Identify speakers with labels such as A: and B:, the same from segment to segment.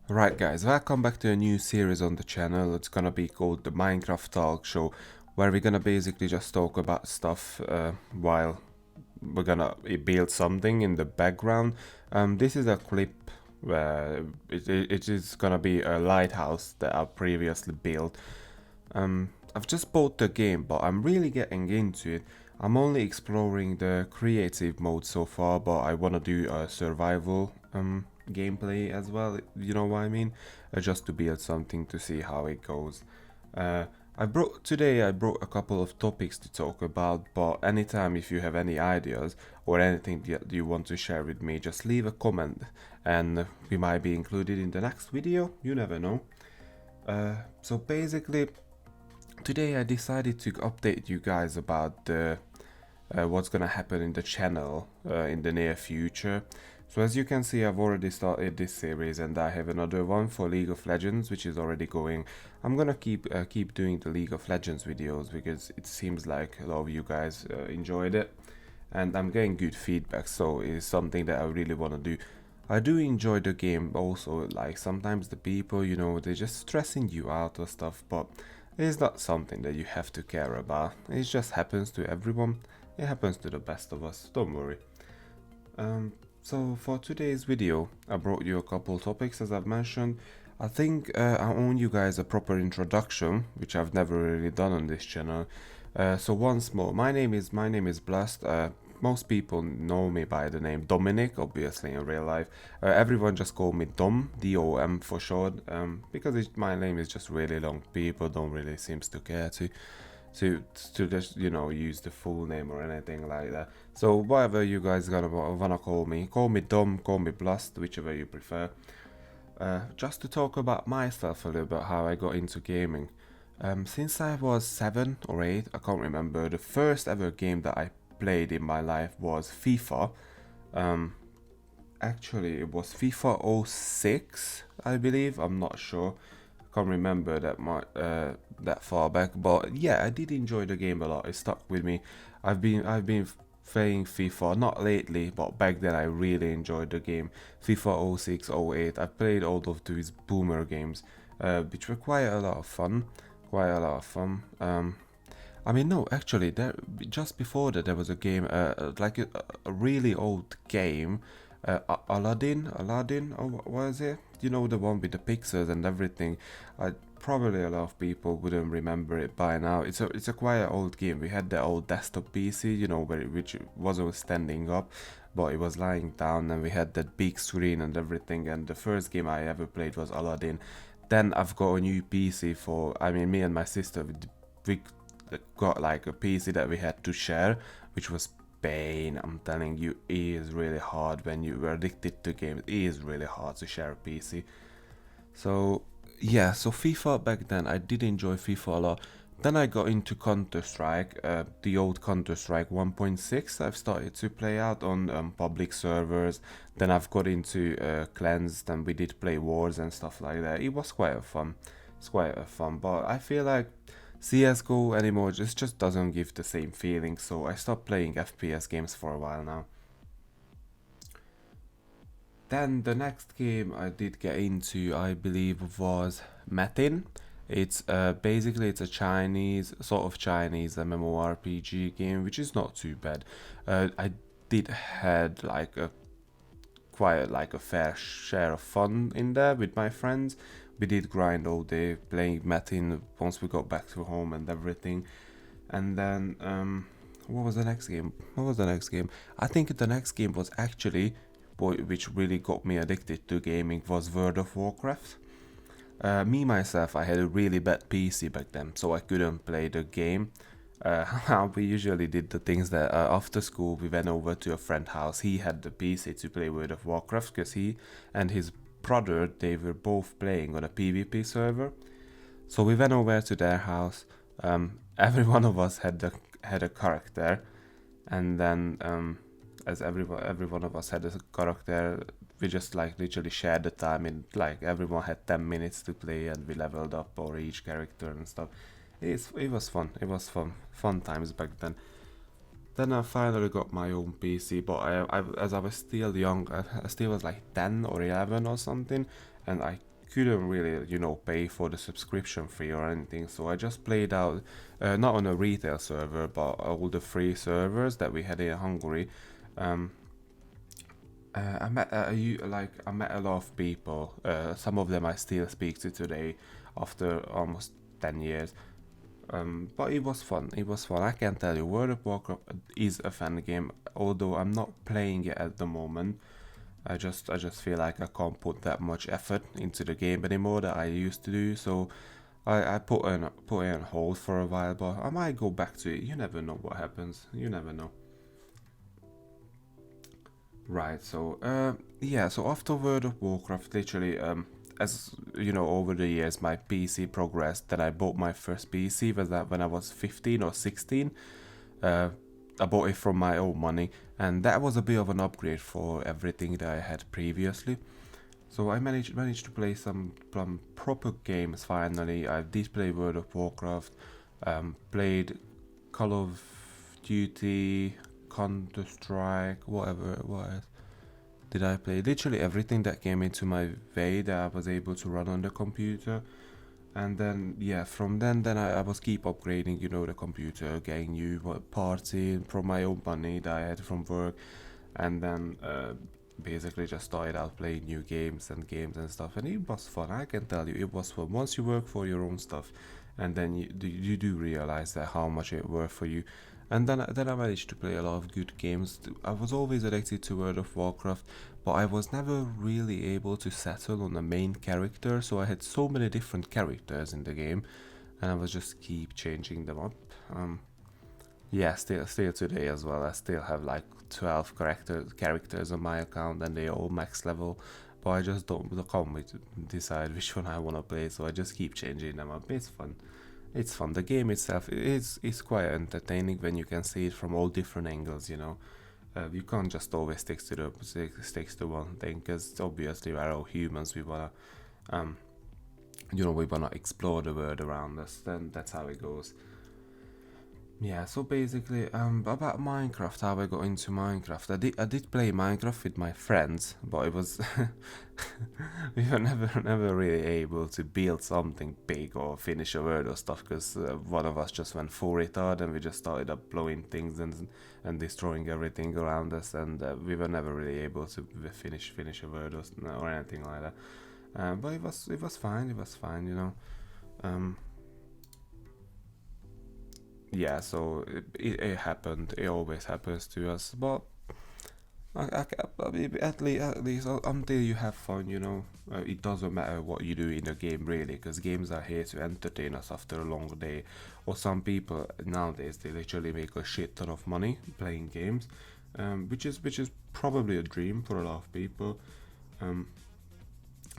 A: Right guys, welcome back to a new series on the channel. It's gonna be called the Minecraft Talk Show, where we're gonna basically just talk about stuff while we're gonna build something in the background. This is a clip where it is gonna be a lighthouse that I previously built. I've just bought the game, but I'm really getting into it. I'm only exploring the creative mode so far, but I wanna do a survival gameplay as well. You know what I mean? Just to build something to see how it goes. Uh, I brought a couple of topics to talk about, but anytime if you have any ideas or anything that you want to share with me, just leave a comment and we might be included in the next video. You never know. So basically, today I decided to update you guys about the what's gonna happen in the channel in the near future. So as you can see, I've already started this series and I have another one for League of Legends which is already going. I'm gonna keep doing the League of Legends videos because it seems like a lot of you guys enjoyed it and I'm getting good feedback, so it's something that I really want to do. I do enjoy the game also, like sometimes the people, you know, they're just stressing you out or stuff, but it's not something that you have to care about. It just happens to everyone. It happens to the best of us, don't worry. So for today's video, I brought you a couple topics as I've mentioned. I think I owe you guys a proper introduction, which I've never really done on this channel. So once more, my name is Blast. Most people know me by the name Dominic, obviously in real life. Everyone just call me Dom, D-O-M for short, because my name is just really long. People don't really seems to care to just, you know, use the full name or anything like that. So whatever you guys wanna call me Dom, call me Blast, whichever you prefer. Just to talk about myself a little bit, how I got into gaming. Since I was 7 or 8, I can't remember, the first ever game that I played in my life was FIFA. Actually, it was FIFA '06, I believe. I'm not sure. I can't remember that far back. But yeah, I did enjoy the game a lot. It stuck with me. I've been playing FIFA not lately, but back then I really enjoyed the game. FIFA '06, '08. I played all of these boomer games, which were quite a lot of fun. Quite a lot of fun. I mean, no, actually, just before that, there was a game, like a really old game, Aladdin, or what is it? You know, the one with the pixels and everything. Probably a lot of people wouldn't remember it by now. It's a quite old game. We had the old desktop PC, you know, which wasn't standing up, but it was lying down, and we had that big screen and everything. And the first game I ever played was Aladdin. Then I've got a new PC I mean, me and my sister, we got like a PC that we had to share, which was pain. I'm telling you, it is really hard when you were addicted to games. It is really hard to share a PC. So yeah, so FIFA back then, I did enjoy FIFA a lot. Then I got into Counter-Strike, the old Counter-Strike 1.6. I've started to play out on public servers. Then I've got into clans, and we did play wars and stuff like that. It was quite a fun. It's quite a fun, but I feel like CSGO anymore just doesn't give the same feeling, so I stopped playing FPS games for a while now. Then the next game I did get into, I believe, was Metin. It's basically it's a Chinese MMORPG game, which is not too bad. I did had like a like a fair share of fun in there with my friends. We did grind all day playing Metin once we got back to home and everything. And then what was the next game? I think the next game was actually, which really got me addicted to gaming, was World of Warcraft. Me myself, I had a really bad PC back then, so I couldn't play the game. How we usually did the things that after school we went over to a friend's house. He had the PC to play World of Warcraft because he and his brother, they were both playing on a PvP server. So we went over to their house. Every one of us had a character, and then as every one of us had a character, we just like literally shared the time. In like everyone had 10 minutes to play, and we leveled up for each character and stuff. It was fun. It was fun times back then. Then I finally got my own PC, but as I was still young, I still was like 10 or 11 or something, and I couldn't really, pay for the subscription fee or anything, so I just played out, not on a retail server, but all the free servers that we had in Hungary. Um, I met a lot of people. Some of them I still speak to today, after almost 10 years. But it was fun. It was fun. I can tell you, World of Warcraft is a fun game. Although I'm not playing it at the moment, I just feel like I can't put that much effort into the game anymore that I used to do. So I put it on hold for a while. But I might go back to it. You never know what happens. You never know. Right. So yeah. So after World of Warcraft, literally as you know, over the years my PC progressed. Then I bought my first PC. Was that when I was 15 or 16? Uh, I bought it from my own money, and that was a bit of an upgrade for everything that I had previously. So I managed to play some proper games finally. I did play World of Warcraft, played Call of Duty, Counter Strike, whatever it was. Did I play literally everything that came into my way that I was able to run on the computer? And then yeah, from then I was keep upgrading, the computer, getting new parts in from my own money that I had from work, and then basically just started out playing new games and stuff, and it was fun. I can tell you, it was fun once you work for your own stuff, and then you do realize that how much it worth for you. And then I managed to play a lot of good games. I was always addicted to World of Warcraft, but I was never really able to settle on a main character. So I had so many different characters in the game, and I was just keep changing them up. Yeah, still today as well. I still have like 12 characters on my account, and they're all max level. But I just don't come with decide which one I wanna play, so I just keep changing them up. It's fun. It's fun. The game itself is quite entertaining when you can see it from all different angles. You can't just always stick to one thing, because obviously we're all humans. Um, we wanna explore the world around us. Then that's how it goes. Yeah, so basically, about Minecraft, how I got into Minecraft. I did play Minecraft with my friends, but it was we were never really able to build something big or finish a world or stuff, because one of us just went full retard, and we just started up blowing things and destroying everything around us, and we were never really able to finish a world or anything like that. But it was fine. It was fine. Um, yeah, so it happened. It always happens to us, but at least until you have fun, it doesn't matter what you do in the game really, because games are here to entertain us after a long day. Or some people nowadays, they literally make a shit ton of money playing games, which is probably a dream for a lot of people. Um,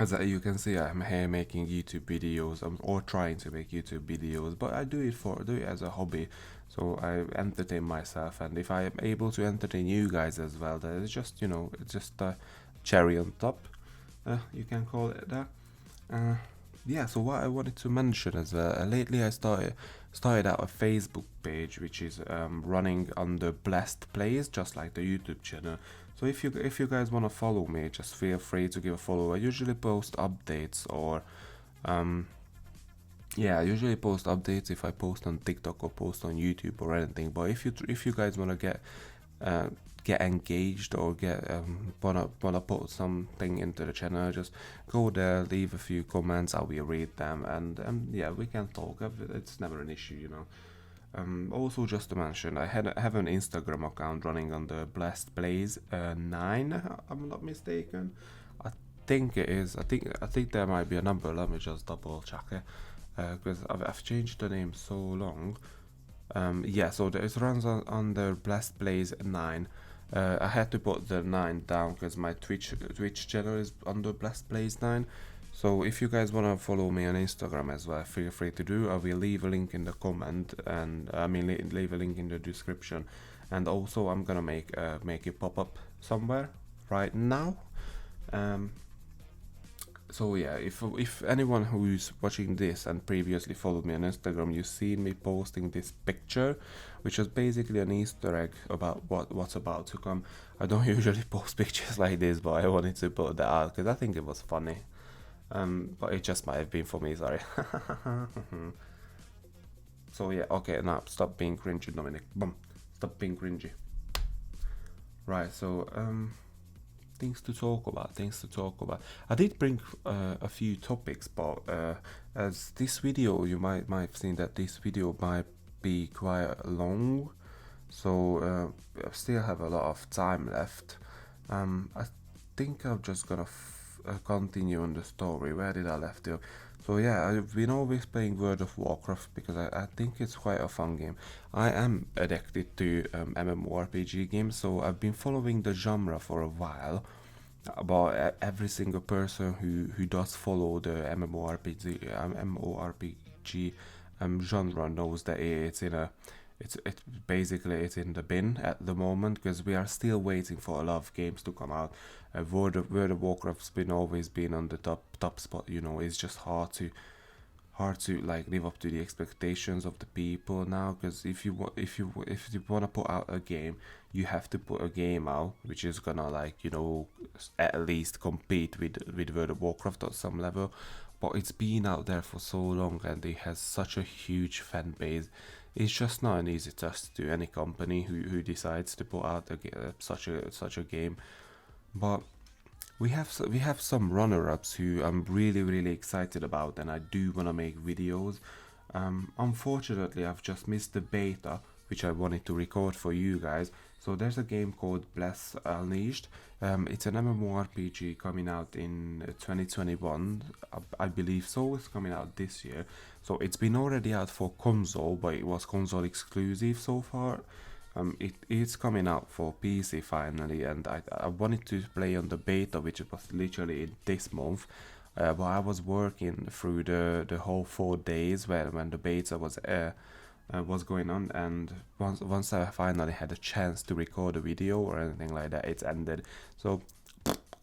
A: as you can see, I'm here making YouTube videos, or trying to make YouTube videos, but I do it as a hobby, so I entertain myself, and if I am able to entertain you guys as well, then it's just a cherry on top, you can call it that. Uh, yeah, so what I wanted to mention as well, lately I started out a Facebook page which is running under Blessed Plays, just like the YouTube channel. So if you guys want to follow me, just feel free to give a follow. I usually post updates, or um, yeah, I usually post updates if I post on TikTok or post on YouTube or anything. But if you guys want to uh, get engaged, or get wanna put something into the channel, just go there, leave a few comments. I will read them, and yeah, we can talk. It's never an issue. Also, just to mention, I have an Instagram account running under Blessed Plays 9. I'm not mistaken. I think it is. I think there might be a number. Let me just double check it, because I've changed the name so long. Yeah, so it runs under Blessed Plays 9. I had to put the 9 down because my Twitch channel is under Blessed Plays 9. So if you guys wanna follow me on Instagram as well, feel free to do. I will leave a link in the comment, and I mean leave a link in the description, and also I'm gonna make it pop up somewhere right now. Um, so yeah, if anyone who's watching this and previously followed me on Instagram, you've seen me posting this picture, which is basically an Easter egg about what's about to come. I don't usually post pictures like this, but I wanted to put that out because I think it was funny. But it just might have been for me, sorry. So yeah, okay, now stop being cringy, Dominic. Boom, stop being cringy. Right, so things to talk about. I did bring a few topics, but as this video, you might have seen that this video might be quite long, so I still have a lot of time left. I think I'm just gonna continue on the story. Where did I left it? So yeah, I've been always playing World of Warcraft because I think it's quite a fun game. I am addicted to MMORPG games, so I've been following the genre for a while. About every single person who does follow the MMORPG genre knows that it's in a it's basically it's in the bin at the moment because we are still waiting for a lot of games to come out. World of Warcraft's been always been on the top spot. You know, it's just hard to like live up to the expectations of the people now, because if you want to put out a game, you have to put a game out which is gonna, like, you know, at least compete with World of Warcraft at some level. But it's been out there for so long and it has such a huge fan base. It's just not an easy task to any company who decides to put out such a game. But we have some runner-ups who I'm really excited about, and I do want to make videos. Unfortunately, I've just missed the beta, which I wanted to record for you guys. So there's a game called Bless Unleashed. It's an MMORPG coming out in 2021, I believe. So it's coming out this year. So it's been already out for console, but it was console exclusive so far. It's coming out for PC finally, and I wanted to play on the beta, which was literally this month. But I was working through the whole 4 days when the beta was going on, and once I finally had a chance to record a video or anything like that, it's ended. So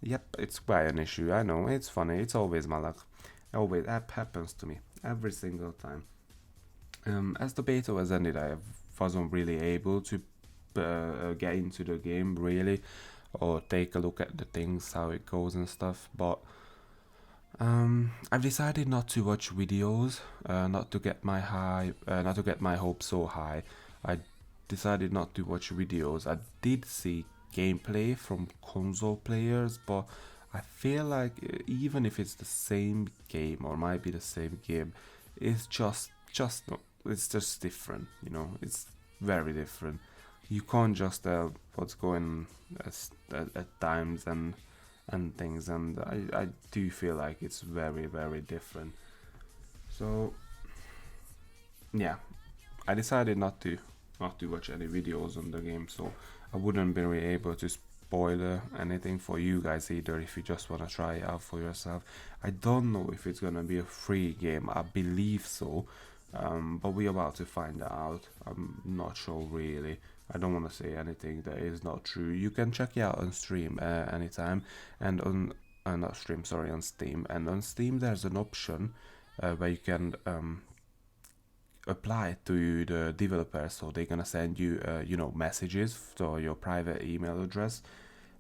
A: yep, it's quite an issue. I know, it's funny. It's always my luck. Always, that happens to me every single time. As the beta was ended, I wasn't really able to get into the game really, or take a look at the things, how it goes and stuff. But I've decided not to watch videos, not to get my hopes so high. I decided not to watch videos. I did see gameplay from console players, but I feel like even if it's the same game or might be the same game, it's just not. It's just different, you know. It's very different. You can't just tell what's going at times and things, and I do feel like it's very different. So yeah, I decided not to watch any videos on the game, so I wouldn't be really able to spoil anything for you guys either if you just want to try it out for yourself. I don't know if it's gonna be a free game. I believe so, but we're about to find out. I'm not sure really. I don't want to say anything that is not true. You can check it out on stream anytime, and on not stream, sorry, on Steam. And on Steam, there's an option where you can apply to the developer, so they're gonna send you you know, messages to your private email address,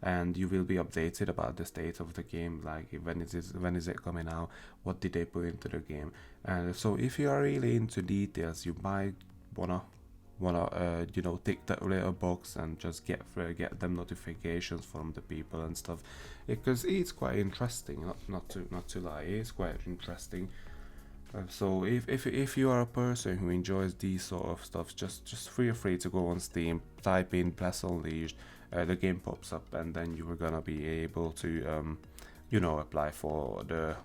A: and you will be updated about the state of the game, like when is it coming out, what did they put into the game. And so if you are really into details, you might wanna you know, tick that little box and just get them notifications from the people and stuff, because it's quite interesting. Not to lie, it's quite interesting. So if you are a person who enjoys these sort of stuff, just feel free to go on Steam, type in Bless Unleashed, the game pops up, and then you are gonna be able to you know, apply for the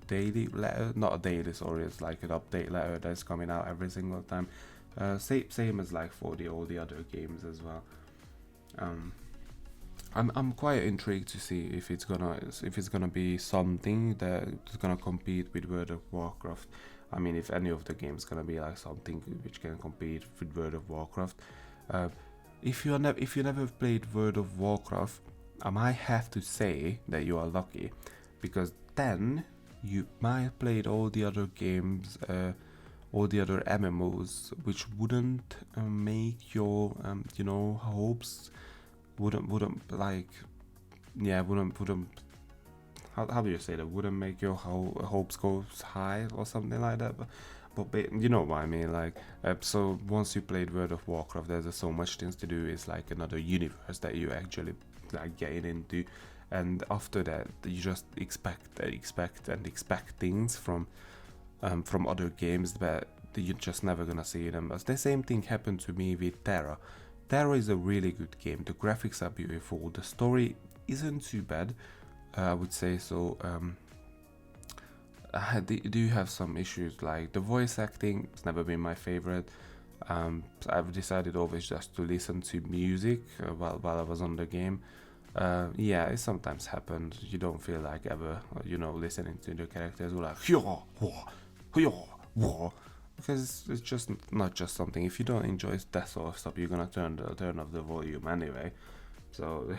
A: daily letter, not a daily, sorry, it's like an update letter that's coming out every single time. Same as like for all the other games as well. I'm quite intrigued to see if it's gonna be something that's gonna compete with World of Warcraft. I mean, if any of the games gonna be like something which can compete with World of Warcraft. If you never played World of Warcraft, I might have to say that you are lucky, because then you might have played all the other games, all the other MMOs, which wouldn't make your you know, hopes, wouldn't like, yeah, wouldn't, how do you say that? Wouldn't make your hopes go high or something like that. But you know what I mean. Like, so once you played World of Warcraft, there's so much things to do. It's like another universe that you actually like getting into, and after that, you just expect things from other games, but you're just never gonna see them. As the same thing happened to me with Terra. Terra is a really good game. The graphics are beautiful. The story isn't too bad, I would say so. I do have some issues, like the voice acting. It's never been my favorite. I've decided always just to listen to music while I was on the game. Yeah, it sometimes happens. You don't feel like ever, listening to the characters who are like, because it's just not just something. If you don't enjoy that sort of stuff, you're gonna turn off the volume anyway. So,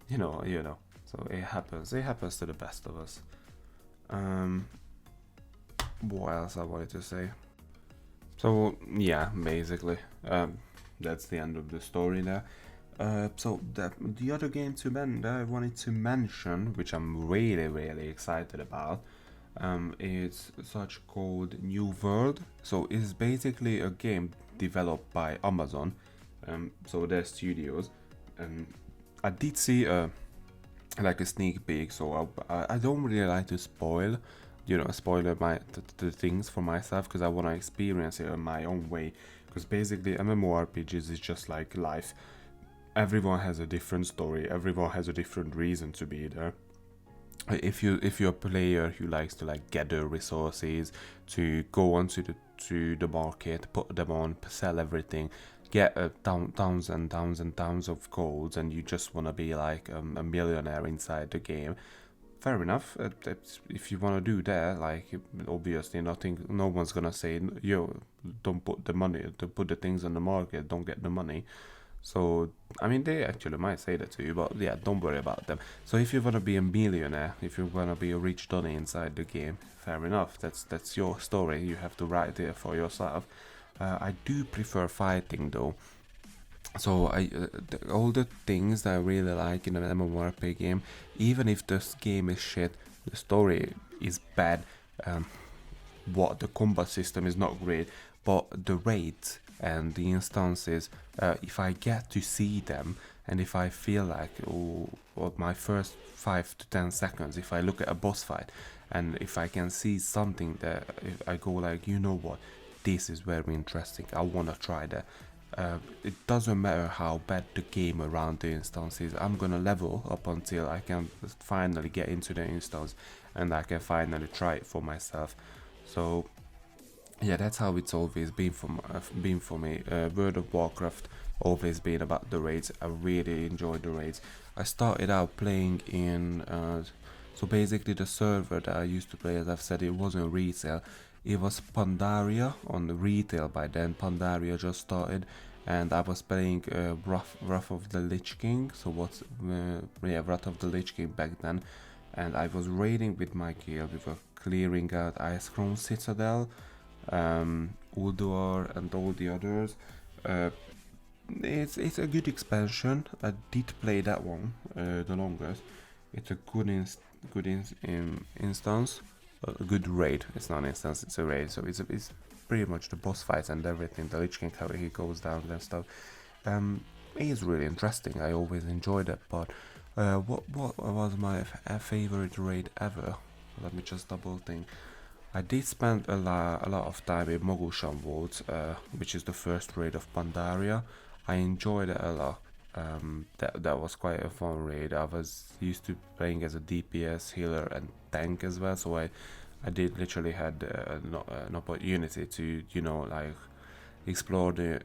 A: you know. So it happens. It happens to the best of us. What else I wanted to say? So yeah, basically, that's the end of the story there. So the other game that I wanted to mention, which I'm really excited about, is such called New World. So it's basically a game developed by Amazon, so their studios. I did see like a sneak peek, so I don't really like to spoil the things for myself, because I want to experience it in my own way. Because basically MMORPGs is just like life. Everyone has a different story, everyone has a different reason to be there. If you're a player who likes to like gather resources, to go onto the market, put them on, sell everything, get tons and tons of golds, and you just want to be like a millionaire inside the game, fair enough. If you want to do that, like, obviously no one's gonna say, yo, don't put the things on the market, don't get the money. So, I mean, they actually might say that to you, but yeah, don't worry about them. So if you want to be a millionaire, if you want to be a rich Donny inside the game, fair enough, that's your story, you have to write it for yourself. I do prefer fighting though. So all the things that I really like in an MMORPG game, even if this game is shit, the story is bad, what the combat system is not great, but the raids and the instances, if I get to see them, and if I feel like, my first 5 to 10 seconds, if I look at a boss fight, and if I can see something that, if I go like, you know what, this is very interesting, I want to try that. It doesn't matter how bad the game around the instance is, I'm gonna level up until I can finally get into the instance and I can finally try it for myself. So yeah, that's how it's always been for me. World of Warcraft always been about the raids. I really enjoyed the raids. I started out playing in so basically the server that I used to play, as I've said, it wasn't resale. It was Pandaria on the retail by then. Pandaria just started, and I was playing Wrath of the Lich King. So Wrath of the Lich King back then, and I was raiding with my guild. We were clearing out Ice Crown Citadel, Ulduar, and all the others. It's a good expansion. I did play that one the longest. It's a good instance. A good raid. It's not an instance, it's a raid. So it's pretty much the boss fights and everything. The Lich King, how he goes down and stuff. It is really interesting. I always enjoyed it. But what was my favorite raid ever? Let me just double think. I did spend a lot of time in Mogushan Vaults, which is the first raid of Pandaria. I enjoyed it a lot. That was quite a fun raid. I was used to playing as a DPS, healer, and tank as well, so I did literally had an opportunity to like explore the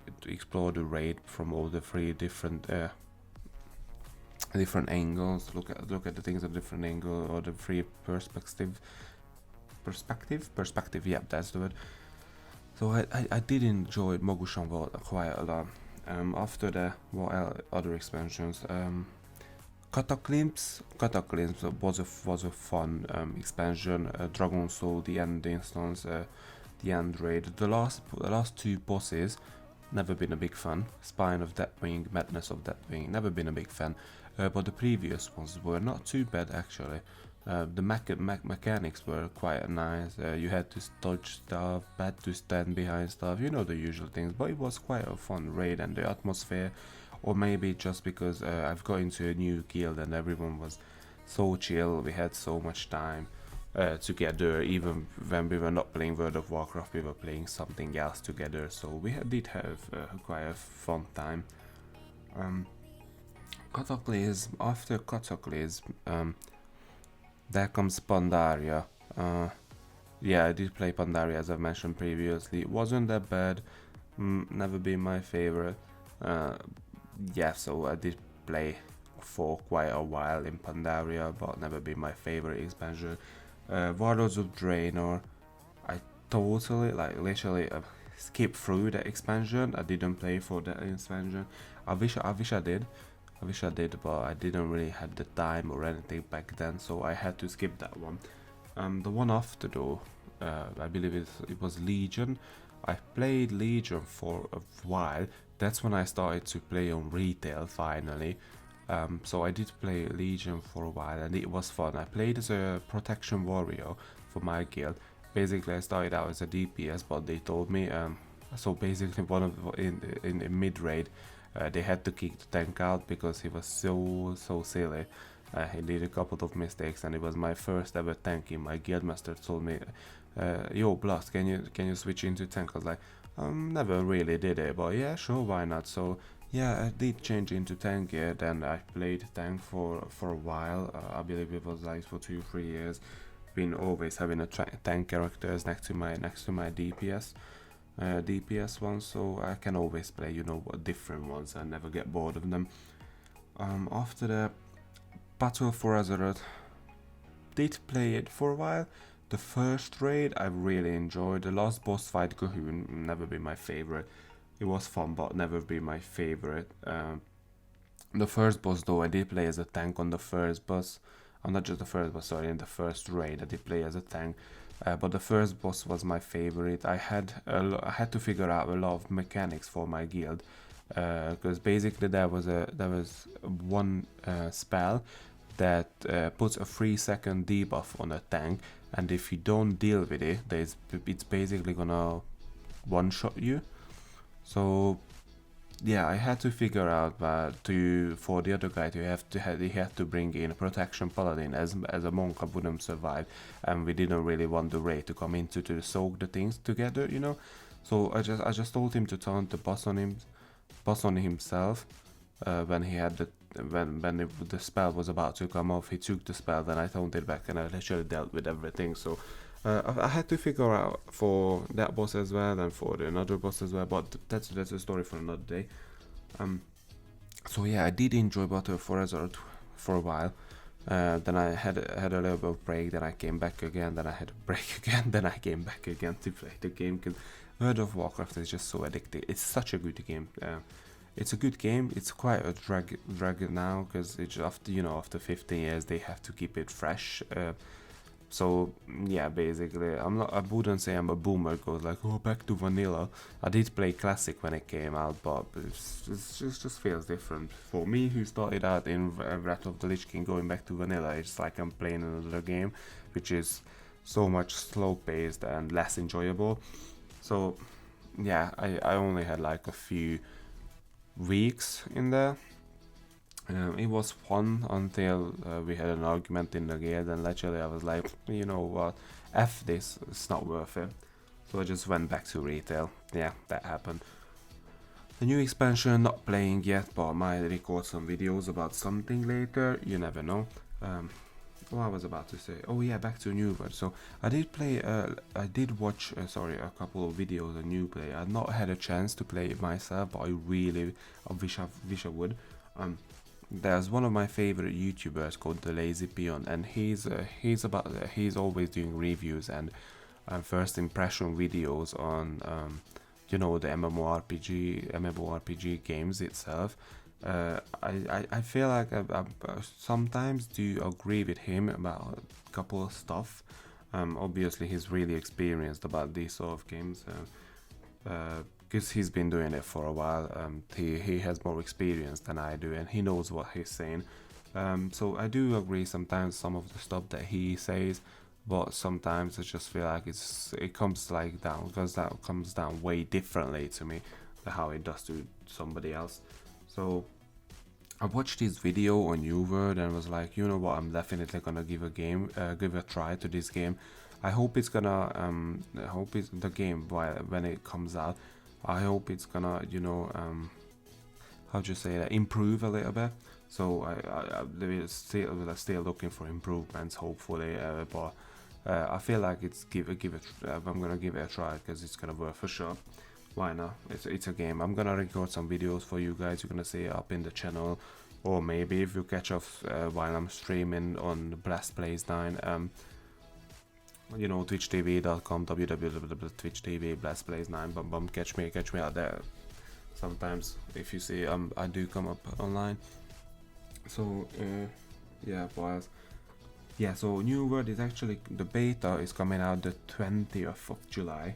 A: raid from all the three different angles. Look at the things at different angle, or the three perspective. Yeah, that's the word. So I did enjoy Mogushan Vault quite a lot. After that, what other expansions? Cataclysms was a fun expansion. Dragon Soul, the end instance, the end raid. The last two bosses, never been a big fan. Spine of Deathwing, Madness of Deathwing, never been a big fan. But the previous ones were not too bad actually. The mechanics were quite nice. You had to dodge stuff, had to stand behind stuff, you know, the usual things. But it was quite a fun raid, and the atmosphere, or maybe just because I've got into a new guild and everyone was so chill. We had so much time together. Even when we were not playing World of Warcraft, we were playing something else together. So we did have quite a fun time. Cataclysm. After Cataclysm, there comes Pandaria. Yeah, I did play Pandaria as I mentioned previously. It wasn't that bad. Never been my favorite. Yeah, so I did play for quite a while in Pandaria, but never been my favorite expansion. Warlords of Draenor, I totally, like literally, skipped through the expansion. I didn't play for the expansion. I wish I did. I wish I did, but I didn't really have the time or anything back then, so I had to skip that one. The one after though, I believe it was Legion. I played Legion for a while. That's when I started to play on retail finally. So I did play Legion for a while and it was fun. I played as a protection warrior for my guild. Basically I started out as a DPS, but they told me, so basically in mid raid, they had to kick the tank out because he was so silly. He did a couple of mistakes and it was my first ever tank. My guildmaster told me, yo Blast, can you switch into tank? I was like, never really did it, but yeah, sure, why not? So yeah, I did change into tank gear. Then I played tank for a while. I believe it was like for 2-3 years. Been always having a tank characters next to my DPS ones, so I can always play, you know, different ones and never get bored of them. After the Battle for Azeroth, did play it for a while. The first raid I really enjoyed. The last boss fight, Cahoon, never been my favorite. It was fun, but never been my favorite. The first boss though, I did play as a tank on the first boss. Not just the first boss, sorry, in the first raid I did play as a tank. But the first boss was my favorite. I had to figure out a lot of mechanics for my guild, because basically there was one spell that puts a 3-second debuff on a tank, and if you don't deal with it, it's basically gonna one-shot you. So yeah, I had to figure out for the other guy he had to bring in a protection paladin. As a monk I wouldn't survive, and we didn't really want the raid to come into to soak the things together, you know. So I just told him to turn the boss on himself. When he had the spell was about to come off, he took the spell, then I toned it back and I literally dealt with everything. So I had to figure out for that boss as well and for another boss as well, but that's a story for another day. So yeah, I did enjoy Battle for Azeroth for a while. Then I had a little bit of break, then I came back again, then I had a break again, then I came back again to play the game, because World of Warcraft is just so addictive. It's such a good game. It's a good game. It's quite a drag now, because it's after 15 years they have to keep it fresh. So yeah, basically, I wouldn't say I'm a boomer, goes like, oh, back to vanilla. I did play classic when it came out, but it just feels different. For me, who started out in Wrath of the Lich King, going back to vanilla, it's like I'm playing another game, which is so much slow paced and less enjoyable. So yeah, I only had like a few weeks in there. It was fun until we had an argument in the guild, and literally I was like, you know what, F this, it's not worth it. So I just went back to retail. Yeah, that happened. The new expansion, not playing yet, but I might record some videos about something later, you never know. What I was about to say, oh yeah, back to New World. So I did play, I did watch, a couple of videos on New Play. I've not had a chance to play it myself, but I wish I would. There's one of my favorite YouTubers called The Lazy Peon, and he's always doing reviews and first impression videos on the MMORPG games itself. I feel like I sometimes do agree with him about a couple of stuff. Obviously he's really experienced about these sort of games. Because he's been doing it for a while. He has more experience than I do, and he knows what he's saying. So I do agree sometimes some of the stuff that he says, but sometimes I just feel like it comes like down, because that comes down way differently to me than how it does to somebody else. So I watched his video on New World and was like, you know what, I'm definitely gonna give a try to this game. I hope it's gonna, I hope it's the game when it comes out. I hope it's gonna, how do you say that, improve a little bit. So I still looking for improvements, hopefully. But I feel like I'm gonna give it a try because it's gonna work for sure. Why not? It's a game. I'm gonna record some videos for you guys. You're gonna see it up in the channel, or maybe if you catch off while I'm streaming on Blast Plays 9. twitchtv.com, www.twitch.tv, Blast Plays 9. Bum, catch me out there. Sometimes if you see I do come up online. So yeah, boys. Yeah, so New World is actually, the beta is coming out the 20th of July,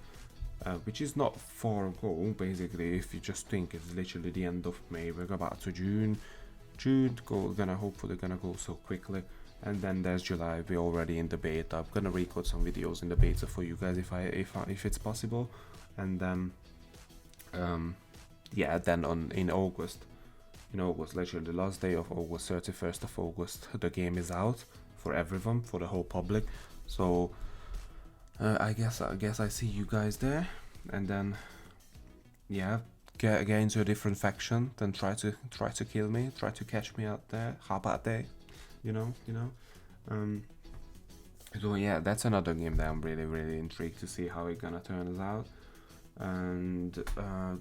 A: which is not far ago. Basically, if you just think it's literally the end of May, we're about to June. Hopefully gonna go so quickly. And then there's July, we're already in the beta. I'm gonna record some videos in the beta for you guys if it's possible. And then yeah, then in August, literally the last day of August, 31st of August, the game is out for everyone, for the whole public. So I guess I see you guys there, and then yeah, get into a different faction, then try to kill me, try to catch me out there. How about that? So yeah, that's another game that I'm really intrigued to see how it's gonna turn out. And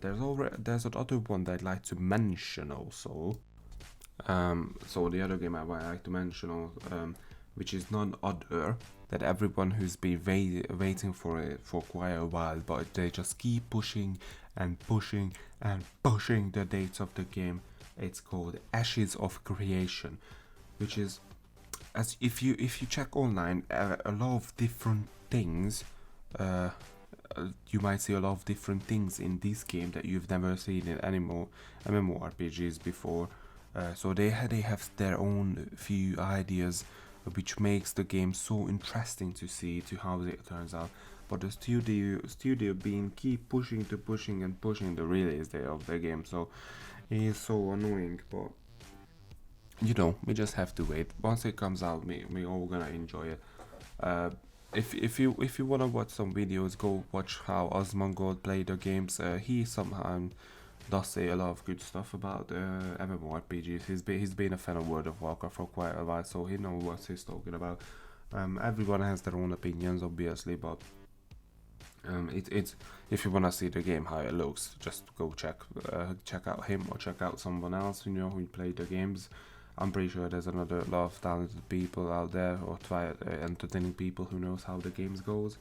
A: there's another one that I'd like to mention also. So the other game I like to mention, which is none other that everyone who's been waiting for it for quite a while, but they just keep pushing and pushing and pushing the dates of the game. It's called Ashes of Creation, which is, as if you check online, a lot of different things. You might see a lot of different things in this game that you've never seen in any more MMORPGs before. So they have their own few ideas, which makes the game so interesting to see to how it turns out. But the studio being keep pushing the release day of the game, so it is so annoying. But we just have to wait. Once it comes out, we all gonna enjoy it. If you wanna watch some videos, go watch how Osmongold play the games. He somehow does say a lot of good stuff about MMORPGs. He's been a fan of World of Warcraft for quite a while, so he knows what he's talking about. Everyone has their own opinions, obviously, but it's if you wanna see the game how it looks, just go check out him or check out someone else who played the games. I'm pretty sure there's another lot of talented people out there, or entertaining people who knows how the games goes.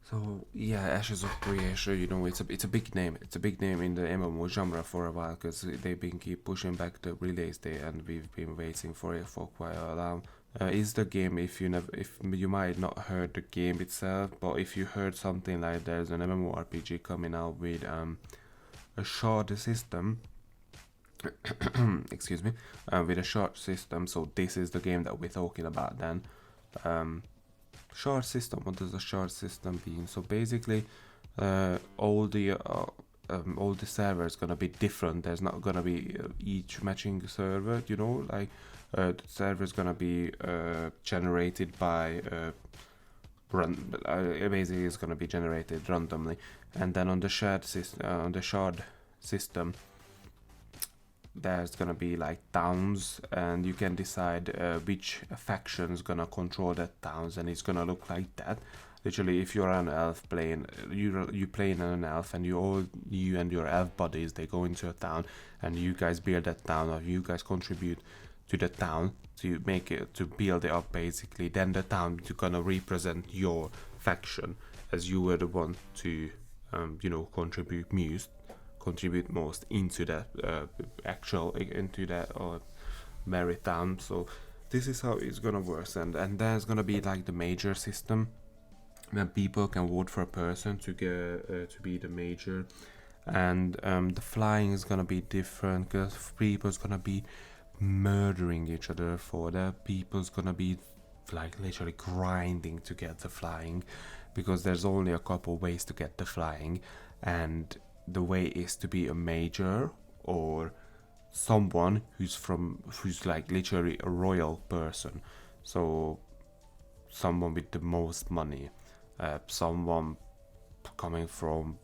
A: So yeah, Ashes of Creation, it's a big name. It's a big name in the MMO genre for a while, because they've been keep pushing back the release day, and we've been waiting for it for quite a while. Is the game, if you might not heard the game itself, but if you heard something like there's an MMORPG coming out with a shard system. Excuse me, with a shard system. So this is the game that we're talking about then. Shard system, what does a shard system mean? So basically all the servers gonna be different. There's not gonna be each matching server, the server is gonna be generated by basically it's gonna be generated randomly, and then on the shard system there's gonna be like towns, and you can decide which faction is gonna control that towns, and it's gonna look like that. Literally, if you're an elf playing, you playing an elf, and you and your elf buddies, they go into a town, and you guys build that town, or you guys contribute to the town to make it, to build it up basically. Then the town is gonna represent your faction, as you were the one to contribute most into that merit town. So this is how it's gonna work, and there's gonna be like the major system, where people can vote for a person to get to be the major, and the flying is gonna be different, because people's gonna be murdering each other for that. People's gonna be like literally grinding to get the flying, because there's only a couple ways to get the flying, and the way is to be a major or someone who's like literally a royal person. So someone with the most money, someone coming from,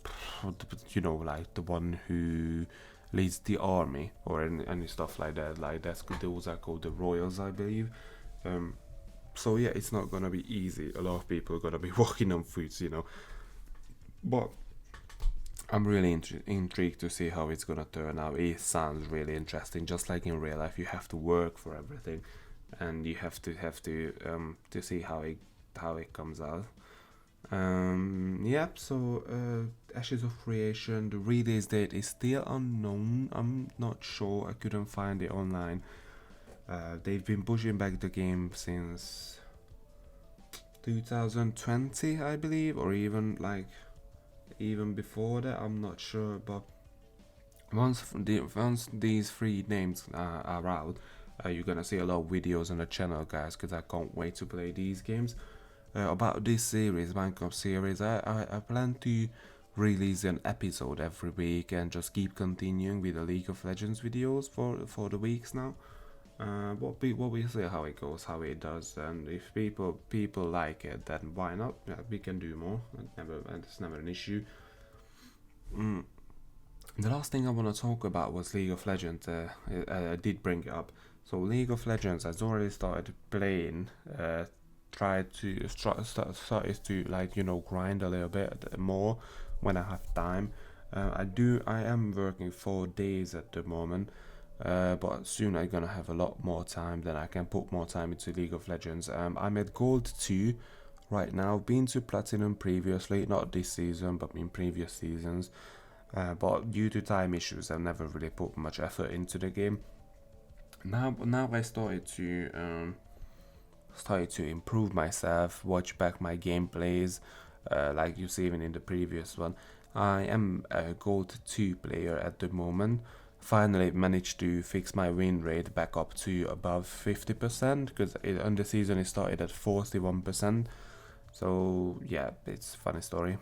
A: like the one who leads the army or any stuff like that. Like those are called the royals, I believe. So yeah, it's not gonna be easy. A lot of people are gonna be walking on foot, but I'm really intrigued to see how it's gonna turn out. It sounds really interesting. Just like in real life, you have to work for everything, and you have to see how it comes out. Yep. So Ashes of Creation. The release date is still unknown. I'm not sure. I couldn't find it online. They've been pushing back the game since 2020, I believe, or even before that. I'm not sure, but once these three names are out, you're gonna see a lot of videos on the channel, guys, because I can't wait to play these games. About this series, Minecraft series, I plan to release an episode every week and just keep continuing with the League of Legends videos for the weeks now. We'll see how it goes, how it does, and if people like it, then why not? Yeah, we can do more. It's never an issue. The last thing I want to talk about was League of Legends. I did bring it up. So League of Legends has already started playing. Started to grind a little bit more when I have time. I am working 4 days at the moment. But soon I'm gonna have a lot more time, then I can put more time into League of Legends. I'm at Gold 2 right now, been to Platinum previously, not this season but in previous seasons, but due to time issues I've never really put much effort into the game. Now I started to improve myself, watch back my gameplays, like you see even in the previous one. I am a Gold 2 player at the moment. Finally managed to fix my win rate back up to above 50%, because on the season it started at 41%. So yeah, it's funny story.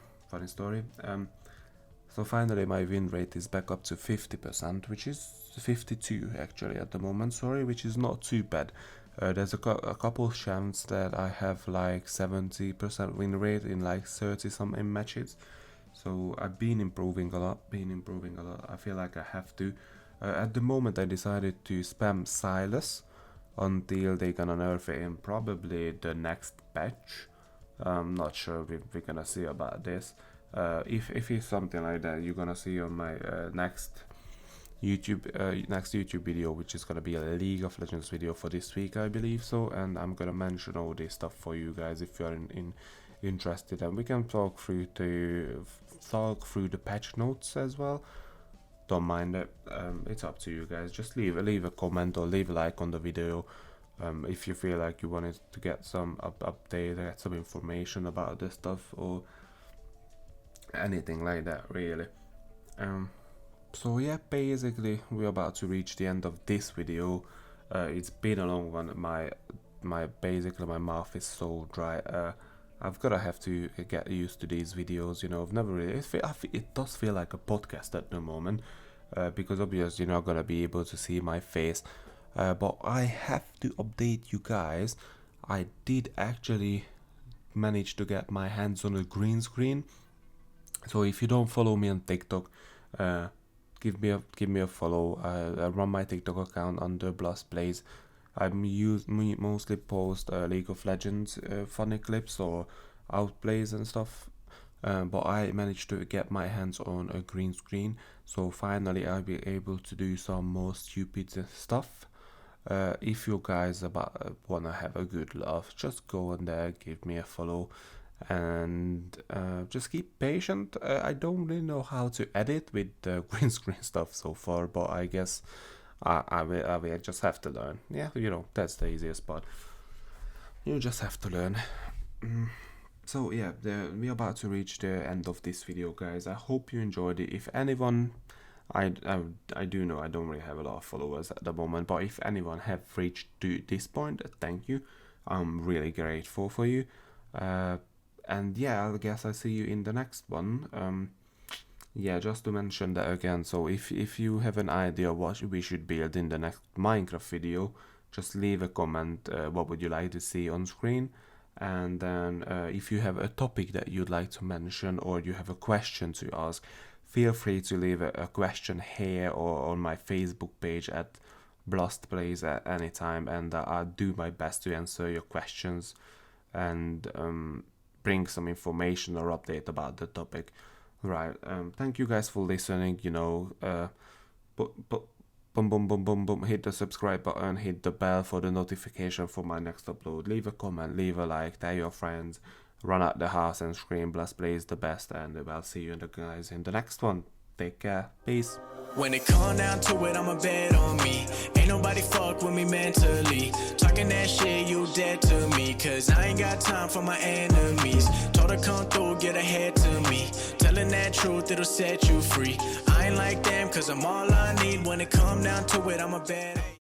A: So finally my win rate is back up to 50%, which is 52 actually at the moment, sorry, which is not too bad. There's a couple of chances that I have like 70% win rate in like 30 something matches. So I've been improving a lot. I feel like I have to. At the moment I decided to spam Silas until they're gonna nerf it in probably the next patch. I'm not sure we're gonna see about this. If it's something like that, you're gonna see on my next YouTube video, which is gonna be a League of Legends video for this week, I believe so, and I'm gonna mention all this stuff for you guys if you're interested, and we can talk through the patch notes as well. Don't mind it. It's up to you guys. Just leave a comment or leave a like on the video if you feel like you wanted to get some update, get some information about this stuff or anything like that, really. So yeah, basically we're about to reach the end of this video. It's been a long one. My mouth is so dry. I've gotta have to get used to these videos, I've never really, it does feel like a podcast at the moment, because obviously you're not gonna be able to see my face, but I have to update you guys. I did actually manage to get my hands on a green screen. So if you don't follow me on TikTok, give me a follow. I run my TikTok account under Blast Plays. I mostly post League of Legends funny clips or outplays and stuff, but I managed to get my hands on a green screen, so finally I'll be able to do some more stupid stuff. If you guys wanna have a good laugh, just go on there, give me a follow, and just keep patient. I don't really know how to edit with the green screen stuff so far, but I guess I will just have to learn. Yeah, that's the easiest part. You just have to learn. So yeah, we're about to reach the end of this video, guys. I hope you enjoyed it. If anyone I do know I don't really have a lot of followers at the moment, but if anyone have reached to this point, thank you. I'm really grateful for you. And yeah, I guess I see you in the next one. Yeah, just to mention that again, so if you have an idea what we should build in the next Minecraft video, just leave a comment, what would you like to see on screen. And then if you have a topic that you'd like to mention, or you have a question to ask, feel free to leave a question here or on my Facebook page at Blast Plays at any time, and I'll do my best to answer your questions and bring some information or update about the topic. Right. Thank you guys for listening. Boom, boom, boom, boom, boom. Hit the subscribe button, hit the bell for the notification for my next upload. Leave a comment, leave a like, tell your friends, run out the house and scream Blast Plays the best, and I'll see you guys in the next one. Take care. Peace.
B: When it come down to it, I'ma bet on me. Ain't nobody fuck with me mentally. Talking that shit, you dead to me. Cause I ain't got time for my enemies. Told her come through, get ahead to me. Telling that truth, it'll set you free. I ain't like them, cause I'm all I need. When it come down to it, I'ma bet.